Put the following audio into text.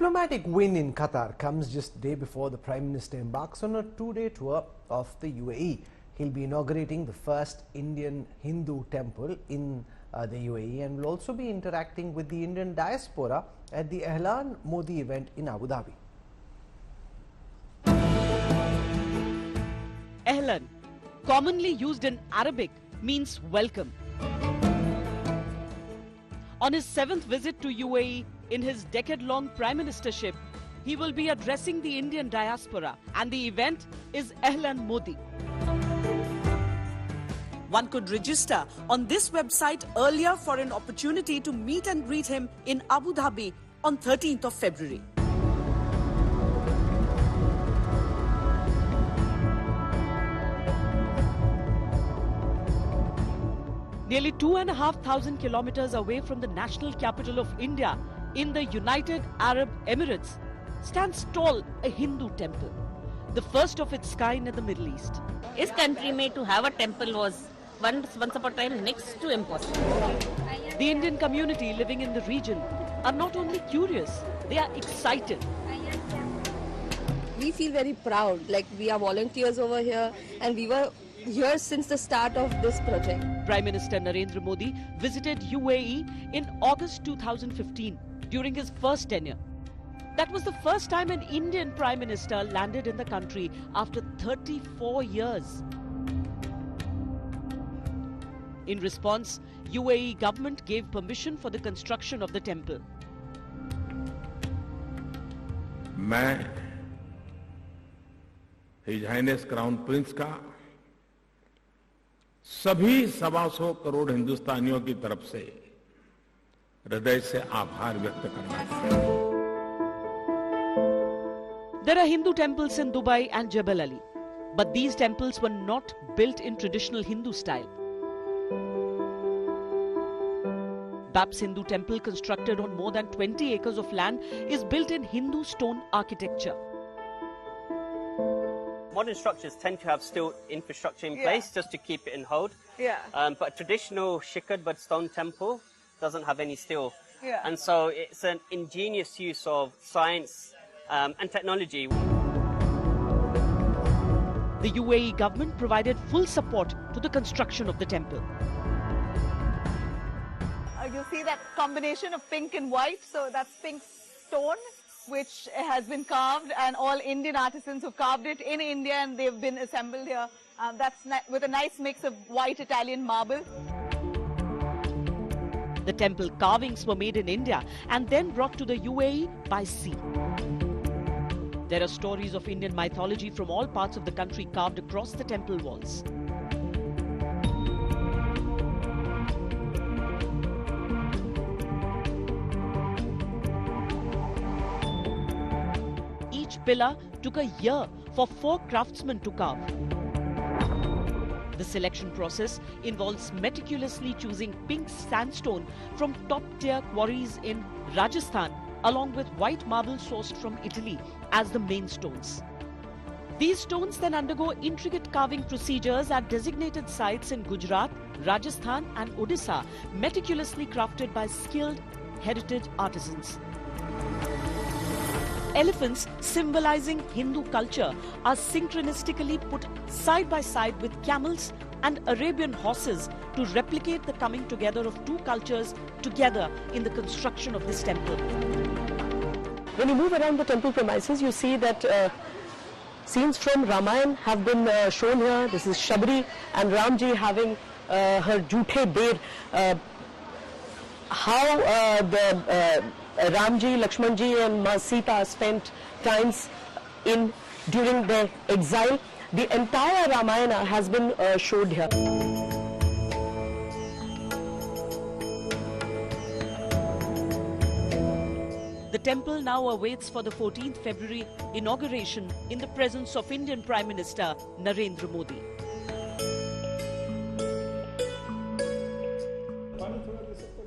diplomatic win in Qatar comes just a day before the Prime Minister embarks on a two-day tour of the UAE. He'll be inaugurating the first Indian Hindu temple in the UAE and will also be interacting with the Indian diaspora at the Ahlan Modi event in Abu Dhabi. Ahlan, commonly used in Arabic, means welcome. On his 7th visit to UAE in his decade-long prime ministership, he will be addressing the Indian diaspora, and the event is Ahlan Modi. One could register on this website earlier for an opportunity to meet and greet him in Abu Dhabi on 13th of February. Nearly 2,500 kilometers away from the national capital of India, in the United Arab Emirates, stands tall a Hindu temple, the first of its kind in the Middle East. This country made to have a temple was once upon a time next to impossible. The Indian community living in the region are not only curious, they are excited. We feel very proud, like we are volunteers over here and we were here since the start of this project. Prime Minister Narendra Modi visited UAE in August 2015 during his first tenure. That was the first time an Indian Prime Minister landed in the country after 34 years. In response, UAE government gave permission for the construction of the temple. मैं His Highness Crown Prince का सभी 125 करोड़ हिंदुस्तानियों की तरफ से हृदय से आभार व्यक्त करना चाहता हूं. There are Hindu temples in Dubai and Jebel Ali, but these temples were not built in traditional Hindu style. Bab's Hindu temple, constructed on more than 20 acres of land, is built in Hindu stone architecture. Modern structures tend to have steel infrastructure in place just to keep it in hold. But a traditional shikad but stone temple doesn't have any steel. And so it's an ingenious use of science and technology. The UAE government provided full support to the construction of the temple. You see that combination of pink and white, so that's pink stone, which has been carved, and all Indian artisans who carved it in India, and they've been assembled here. That's with a nice mix of white Italian marble. The temple carvings were made in India and then brought to the UAE by sea. There are stories of Indian mythology from all parts of the country carved across the temple walls. Each pillar took a year for 4 craftsmen to carve. The selection process involves meticulously choosing pink sandstone from top-tier quarries in Rajasthan, along with white marble sourced from Italy as the main stones. These stones then undergo intricate carving procedures at designated sites in Gujarat, Rajasthan and Odisha, meticulously crafted by skilled heritage artisans. Elephants, symbolizing Hindu culture, are synchronistically put side by side with camels and Arabian horses to replicate the coming together of two cultures together in the construction of this temple. When you move around the temple premises, you see that scenes from Ramayana have been shown here. This is Shabri and Ramji having her Jute Bear. How the Ramji, Lakshmanji and Ma Sita spent times during their exile. The entire Ramayana has been showed here. The temple now awaits for the 14th February inauguration in the presence of Indian Prime Minister Narendra Modi.